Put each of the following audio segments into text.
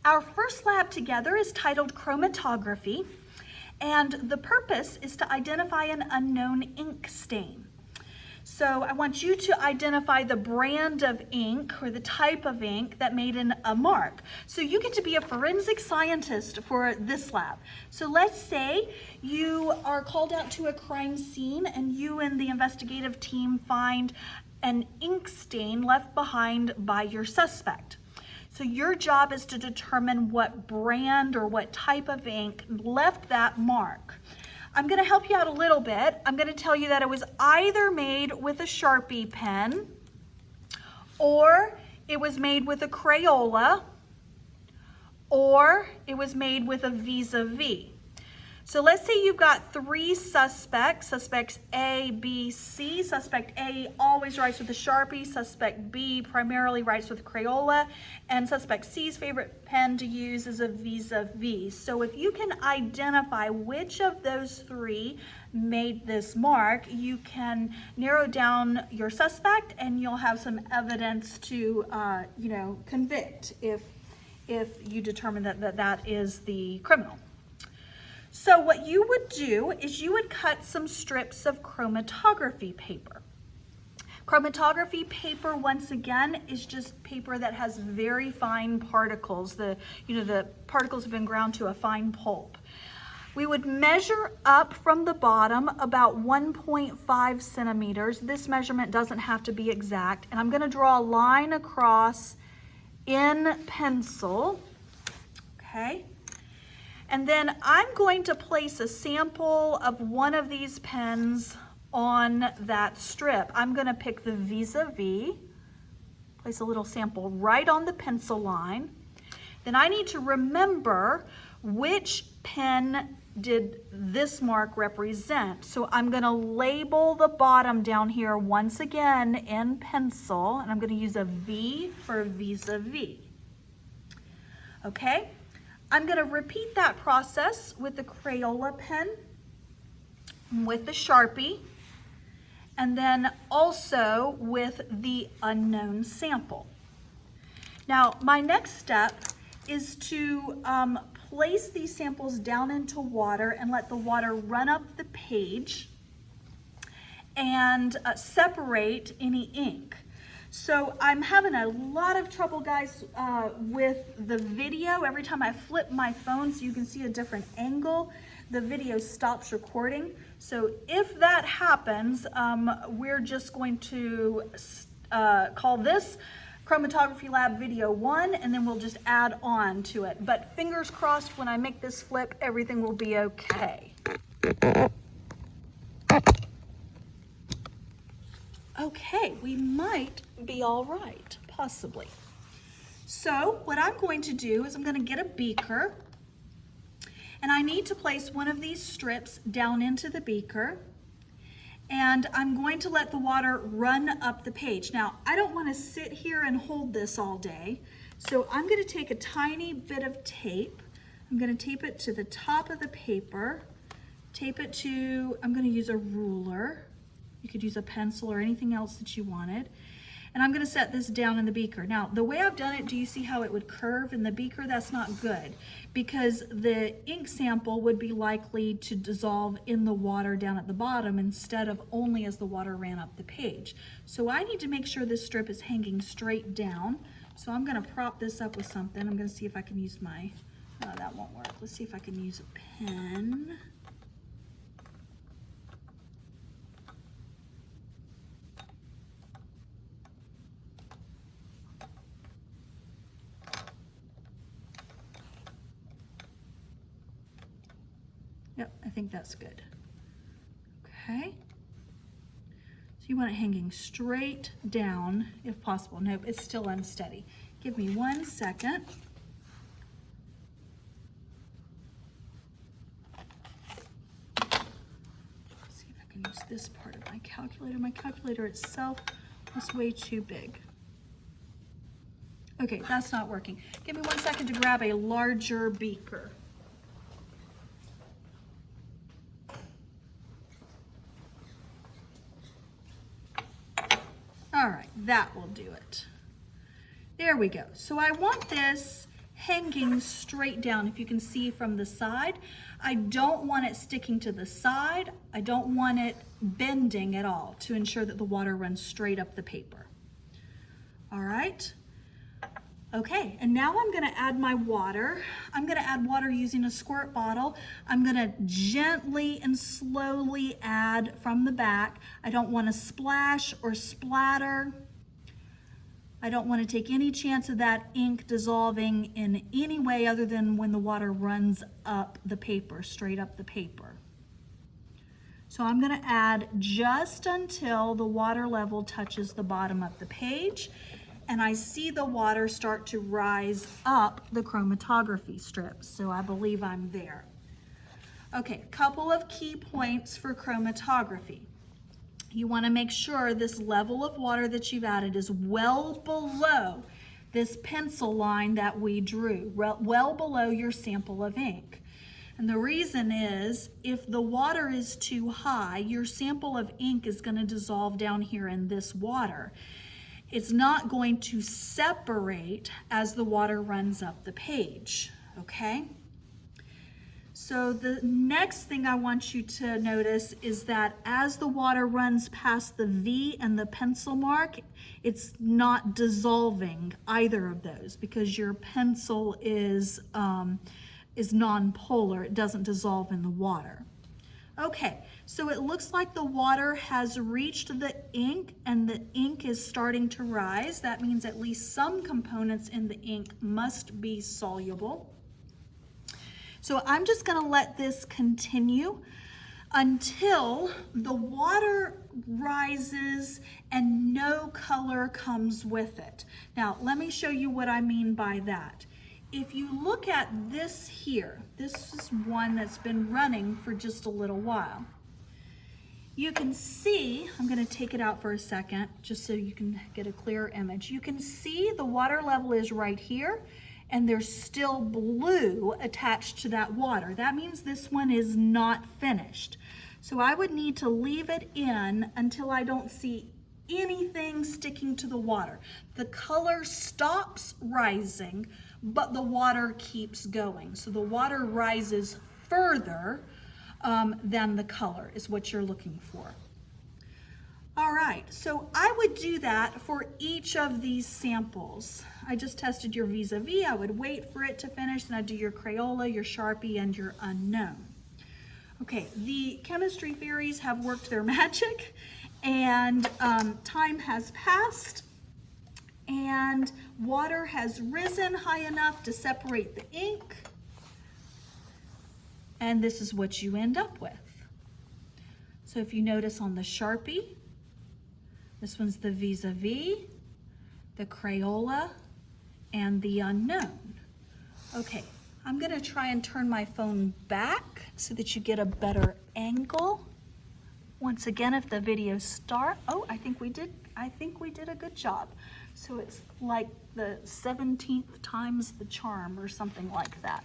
Our first lab together is titled Chromatography, and the purpose is to identify an unknown ink stain. So I want you to identify the brand of ink or the type of ink that made a mark. So you get to be a forensic scientist for this lab. So let's say you are called out to a crime scene and you and the investigative team find an ink stain left behind by your suspect. So your job is to determine what brand or what type of ink left that mark. I'm going to help you out a little bit. I'm going to tell you that it was either made with a Sharpie pen or it was made with a Crayola or it was made with a vis-a-vis. So let's say you've got three suspects A, B, C. Suspect A always writes with a Sharpie, suspect B primarily writes with a Crayola, and suspect C's favorite pen to use is a vis-a-vis. So if you can identify which of those three made this mark, you can narrow down your suspect and you'll have some evidence to convict if you determine that is the criminal. So what you would do is you would cut some strips of chromatography paper. Chromatography paper, once again, is just paper that has very fine particles. The particles have been ground to a fine pulp. We would measure up from the bottom about 1.5 centimeters. This measurement doesn't have to be exact. And I'm going to draw a line across in pencil, okay? And then I'm going to place a sample of one of these pens on that strip. I'm going to pick the vis-a-vis, place a little sample right on the pencil line. Then I need to remember which pen did this mark represent. So I'm going to label the bottom down here once again in pencil, and I'm going to use a V for vis-a-vis. Okay? I'm going to repeat that process with the Crayola pen, with the Sharpie, and then also with the unknown sample. Now, my next step is to place these samples down into water and let the water run up the page and separate any ink. So I'm having a lot of trouble, guys, with the video. Every time I flip my phone so you can see a different angle, the video stops recording. So if that happens, we're just going to call this Chromatography Lab Video 1, and then we'll just add on to it. But fingers crossed, when I make this flip, everything will be okay. Okay, we might be all right, possibly. So what I'm going to do is I'm going to get a beaker, and I need to place one of these strips down into the beaker, and I'm going to let the water run up the page. Now, I don't want to sit here and hold this all day, so I'm going to take a tiny bit of tape. I'm going to tape it to the top of the paper, tape it to, I'm going to use a ruler. You could use a pencil or anything else that you wanted. And I'm going to set this down in the beaker. Now, the way I've done it, do you see how it would curve in the beaker? That's not good because the ink sample would be likely to dissolve in the water down at the bottom instead of only as the water ran up the page. So I need to make sure this strip is hanging straight down. So I'm going to prop this up with something. I'm going to see if I can use my, that won't work. Let's see if I can use a pen. Yep, I think that's good. Okay. So you want it hanging straight down if possible. Nope, it's still unsteady. Give me 1 second. Let's see if I can use this part of my calculator. My calculator itself is way too big. Okay, that's not working. Give me 1 second to grab a larger beaker. All right, that will do it. There we go. So I want this hanging straight down. If you can see from the side, I don't want it sticking to the side. I don't want it bending at all to ensure that the water runs straight up the paper. All right. Okay, and now I'm gonna add my water. I'm gonna add water using a squirt bottle. I'm gonna gently and slowly add from the back. I don't wanna splash or splatter. I don't wanna take any chance of that ink dissolving in any way other than when the water runs up the paper, straight up the paper. So I'm gonna add just until the water level touches the bottom of the page, and I see the water start to rise up the chromatography strips, so I believe I'm there. Okay, couple of key points for chromatography. You want to make sure this level of water that you've added is well below this pencil line that we drew, well below your sample of ink. And the reason is, if the water is too high, your sample of ink is going to dissolve down here in this water. It's not going to separate as the water runs up the page, okay? So the next thing I want you to notice is that as the water runs past the V and the pencil mark, it's not dissolving either of those because your pencil is non-polar. It doesn't dissolve in the water. Okay, so it looks like the water has reached the ink and the ink is starting to rise. That means at least some components in the ink must be soluble. So I'm just going to let this continue until the water rises and no color comes with it. Now, let me show you what I mean by that. If you look at this here, this is one that's been running for just a little while. You can see, I'm going to take it out for a second just so you can get a clearer image. You can see the water level is right here and there's still blue attached to that water. That means this one is not finished. So I would need to leave it in until I don't see anything sticking to the water. The color stops rising, but the water keeps going. So the water rises further than the color is what you're looking for. All right, so I would do that for each of these samples. I just tested your vis-a-vis. I would wait for it to finish, then I'd do your Crayola, your Sharpie, and your unknown. Okay, the chemistry fairies have worked their magic, and time has passed, and water has risen high enough to separate the ink, and this is what you end up with. So if you notice on the Sharpie, this one's the vis-a-vis, the Crayola, and the unknown. Okay, I'm gonna try and turn my phone back so that you get a better angle. Once again, if the video starts, oh, I think we did a good job. So it's like the 17th times the charm or something like that.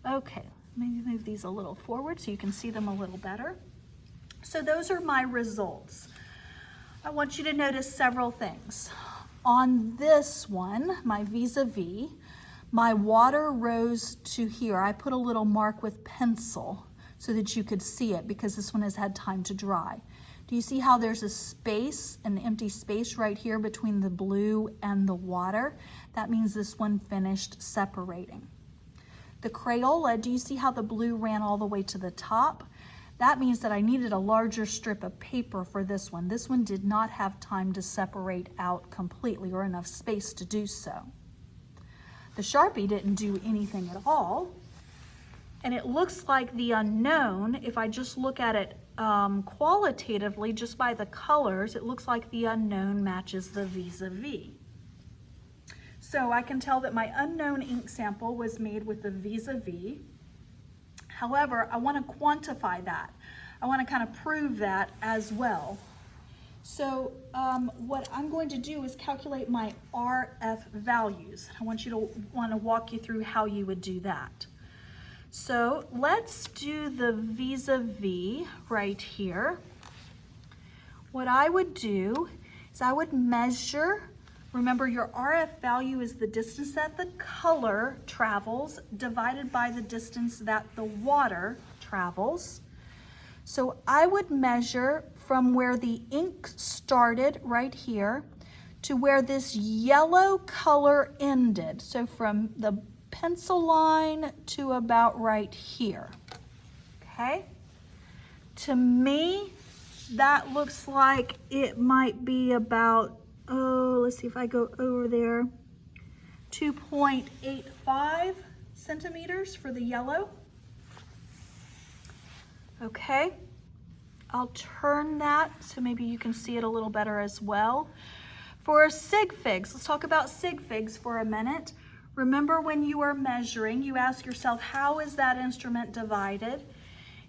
Okay, let me move these a little forward so you can see them a little better. So those are my results. I want you to notice several things. On this one, my vis-a-vis, my water rose to here. I put a little mark with pencil so that you could see it because this one has had time to dry. Do you see how there's a space, an empty space right here between the blue and the water? That means this one finished separating. The Crayola, do you see how the blue ran all the way to the top? That means that I needed a larger strip of paper for this one. This one did not have time to separate out completely or enough space to do so. The Sharpie didn't do anything at all. And it looks like the unknown, if I just look at it qualitatively, just by the colors, it looks like the unknown matches the vis-a-vis. So I can tell that my unknown ink sample was made with the vis-a-vis. However, I want to quantify that. I want to kind of prove that as well. So what I'm going to do is calculate my RF values. I want to walk you through how you would do that. So let's do the vis-a-vis right here. What I would do is I would measure Remember, your RF value is the distance that the color travels divided by the distance that the water travels. So I would measure from where the ink started right here to where this yellow color ended. So from the pencil line to about right here, okay? To me, that looks like it might be about, oh, let's see if I go over there, 2.85 centimeters for the yellow. Okay, I'll turn that so maybe you can see it a little better as well. For sig figs, let's talk about sig figs for a minute. Remember, when you are measuring, you ask yourself, how is that instrument divided?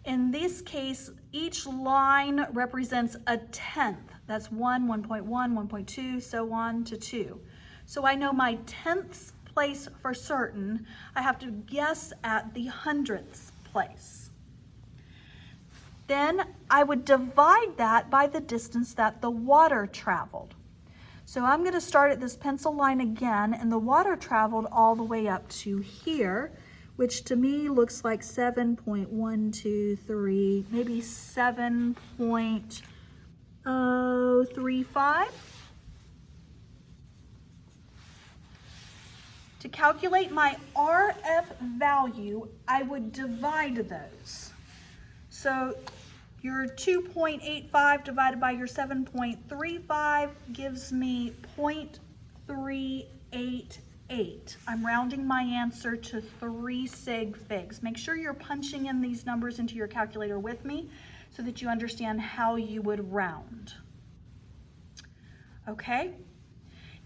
In this case, each line represents a tenth. That's 1, 1.1, 1.2, so on to 2. So I know my tenths place for certain. I have to guess at the hundredths place. Then I would divide that by the distance that the water traveled. So I'm going to start at this pencil line again, and the water traveled all the way up to here, which to me looks like 7.123, maybe 7.035. To calculate my RF value, I would divide those. So your 2.85 divided by your 7.35 gives me 0.388. I'm rounding my answer to 3 sig figs. Make sure you're punching in these numbers into your calculator with me so that you understand how you would round. Okay?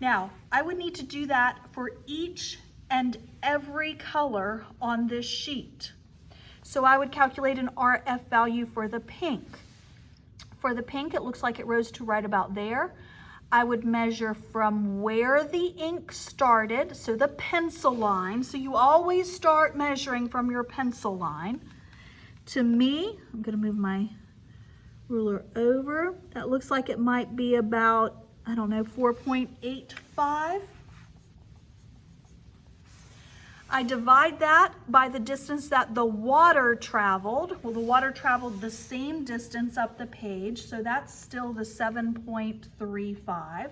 Now, I would need to do that for each and every color on this sheet. So I would calculate an RF value for the pink. For the pink, it looks like it rose to right about there. I would measure from where the ink started, so the pencil line. So you always start measuring from your pencil line. To me, I'm going to move my ruler over. That looks like it might be about, I don't know, 4.85. I divide that by the distance that the water traveled. Well, the water traveled the same distance up the page, so that's still the 7.35.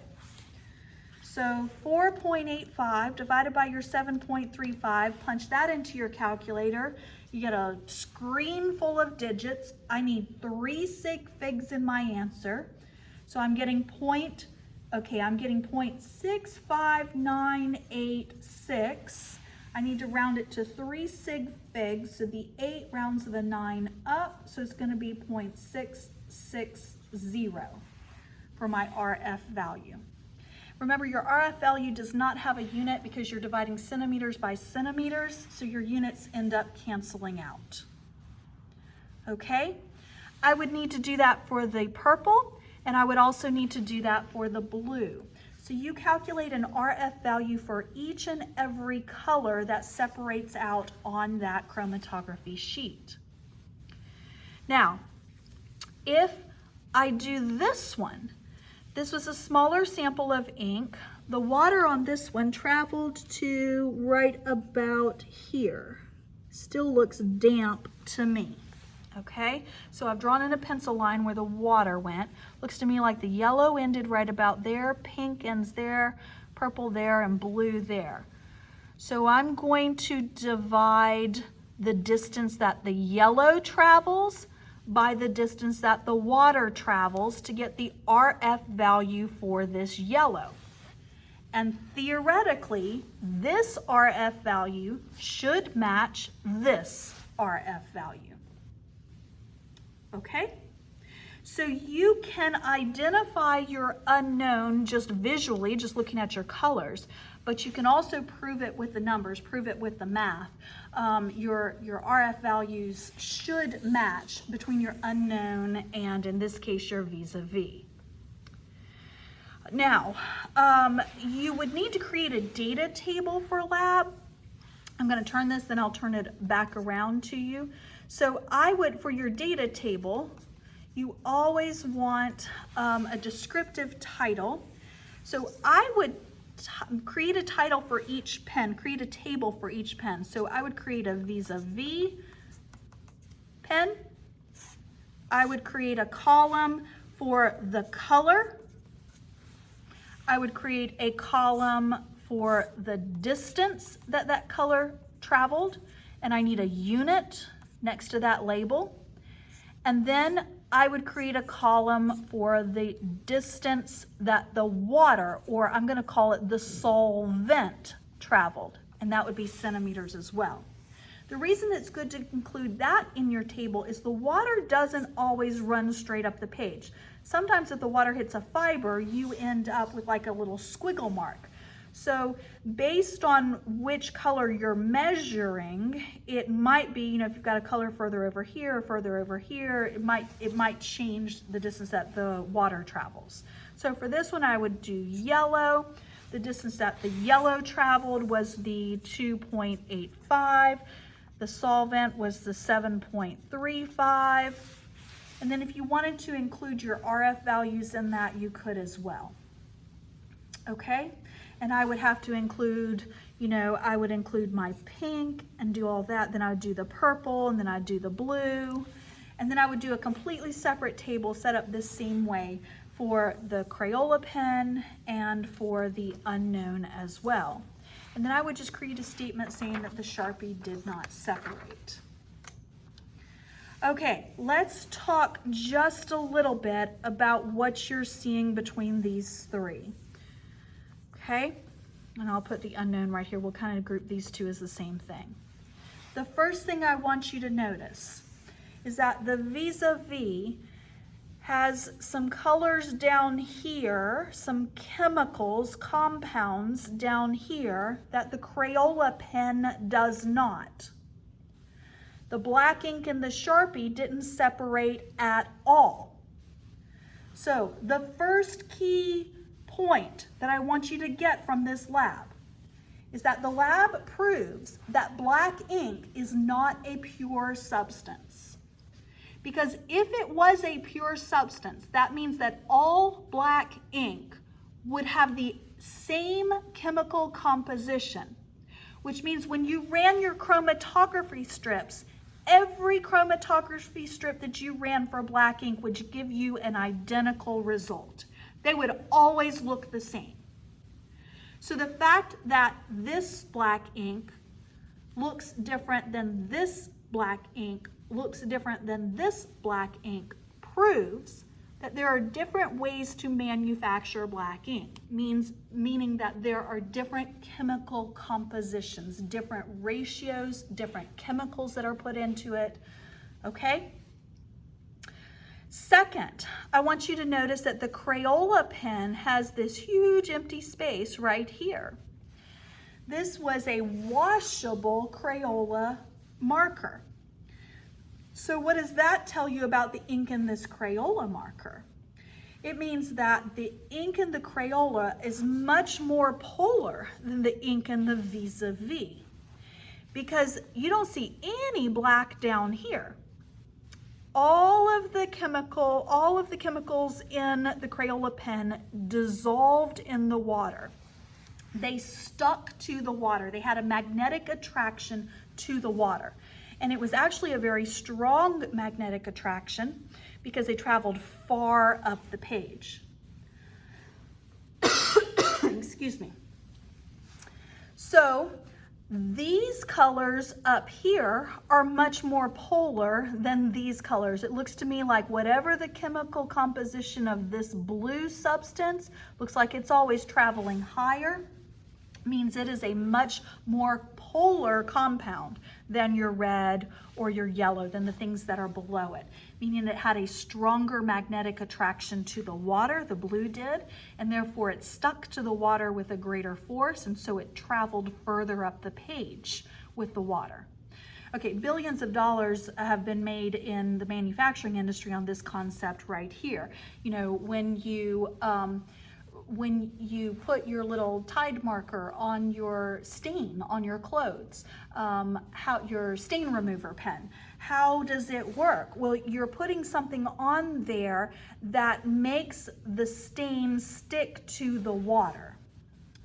So 4.85 divided by your 7.35, punch that into your calculator. You get a screen full of digits. I need 3 sig figs in my answer. So I'm getting I'm getting 0.65986. I need to round it to 3 sig figs, so the 8 rounds the 9 up, so it's going to be 0.660 for my RF value. Remember, your RF value does not have a unit because you're dividing centimeters by centimeters, so your units end up canceling out. Okay? I would need to do that for the purple, and I would also need to do that for the blue. So you calculate an RF value for each and every color that separates out on that chromatography sheet. Now, if I do this one, this was a smaller sample of ink. The water on this one traveled to right about here. Still looks damp to me. Okay, so I've drawn in a pencil line where the water went. Looks to me like the yellow ended right about there, pink ends there, purple there, and blue there. So I'm going to divide the distance that the yellow travels by the distance that the water travels to get the RF value for this yellow. And theoretically, this RF value should match this RF value. Okay? So you can identify your unknown just visually, just looking at your colors, but you can also prove it with the numbers, prove it with the math. Your RF values should match between your unknown and, in this case, your vis-a-vis. Now, you would need to create a data table for lab. I'm going to turn this, then I'll turn it back around to you. So I would, for your data table, you always want a descriptive title. So I would create a title for each pen, create a table for each pen. So I would create a vis-a-vis pen. I would create a column for the color. I would create a column for the distance that that color traveled, and I need a unit next to that label. And then I would create a column for the distance that the water, or I'm going to call it the solvent, traveled, and that would be centimeters as well. The reason it's good to include that in your table is the water doesn't always run straight up the page. Sometimes if the water hits a fiber, you end up with like a little squiggle mark. So based on which color you're measuring, it might be, you know, if you've got a color further over here or further over here, it might change the distance that the water travels. So for this one, I would do yellow. The distance that the yellow traveled was the 2.85. The solvent was the 7.35. And then if you wanted to include your RF values in that, you could as well. Okay? And I would have to include, you know, I would include my pink and do all that. Then I would do the purple, and then I'd do the blue. And then I would do a completely separate table set up this same way for the Crayola pen and for the unknown as well. And then I would just create a statement saying that the Sharpie did not separate. Okay, let's talk just a little bit about what you're seeing between these three. Okay, and I'll put the unknown right here. We'll kind of group these two as the same thing. The first thing I want you to notice is that the vis-a-vis has some colors down here, some chemicals, compounds down here that the Crayola pen does not. The black ink and the Sharpie didn't separate at all. So the first key point that I want you to get from this lab is that the lab proves that black ink is not a pure substance. Because if it was a pure substance, that means that all black ink would have the same chemical composition, which means when you ran your chromatography strips, every chromatography strip that you ran for black ink would give you an identical result. They would always look the same. So the fact that this black ink looks different than this black ink looks different than this black ink proves that there are different ways to manufacture black ink, meaning that there are different chemical compositions, different ratios, different chemicals that are put into it, okay? Second, I want you to notice that the Crayola pen has this huge empty space right here. This was a washable Crayola marker. So what does that tell you about the ink in this Crayola marker? It means that the ink in the Crayola is much more polar than the ink in the vis-a-vis, because you don't see any black down here. All of the chemicals in the Crayola pen dissolved in the water. They stuck to the water. They had a magnetic attraction to the water. And it was actually a very strong magnetic attraction because they traveled far up the page. Excuse me. So these colors up here are much more polar than these colors. It looks to me like whatever the chemical composition of this blue substance looks like it's always traveling higher, means it is a much more polar compound than your red or your yellow, than the things that are below it, meaning it had a stronger magnetic attraction to the water, the blue did, and therefore it stuck to the water with a greater force, and so it traveled further up the page with the water. Okay, billions of dollars have been made in the manufacturing industry on this concept right here. You know, when you put your little Tide marker on your stain on your clothes, your stain remover pen, how does it work? Well, you're putting something on there that makes the stain stick to the water.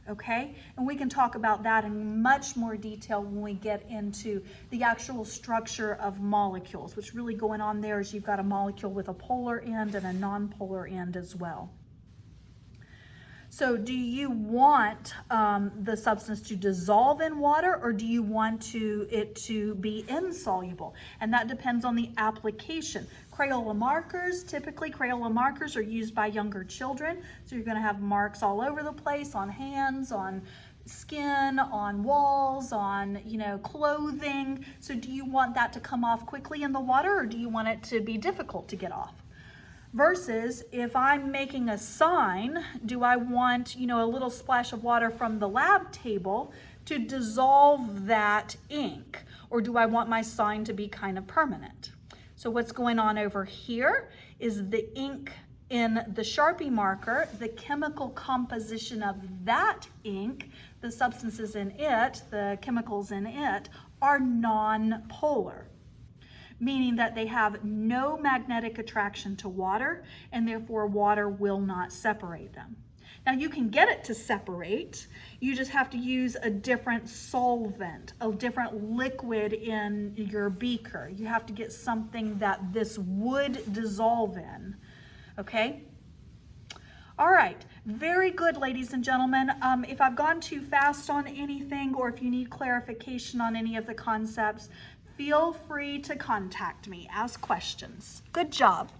okay? And we can talk about that in much more detail when we get into the actual structure of molecules. What's really going on there is you've got a molecule with a polar end and a non-polar end as well. So do you want the substance to dissolve in water, or do you want it to be insoluble? And that depends on the application. Crayola markers, typically Crayola markers are used by younger children. So you're gonna have marks all over the place, on hands, on skin, on walls, on clothing. So do you want that to come off quickly in the water, or do you want it to be difficult to get off? Versus if I'm making a sign, do I want, a little splash of water from the lab table to dissolve that ink? Or do I want my sign to be kind of permanent? So what's going on over here is the ink in the Sharpie marker, the chemical composition of that ink, the substances in it, the chemicals in it, are non-polar, meaning that they have no magnetic attraction to water, and therefore water will not separate them. Now you can get it to separate, you just have to use a different solvent, a different liquid in your beaker. You have to get something that this would dissolve in, okay? All right, very good, ladies and gentlemen. If I've gone too fast on anything, or if you need clarification on any of the concepts, feel free to contact me, ask questions. Good job.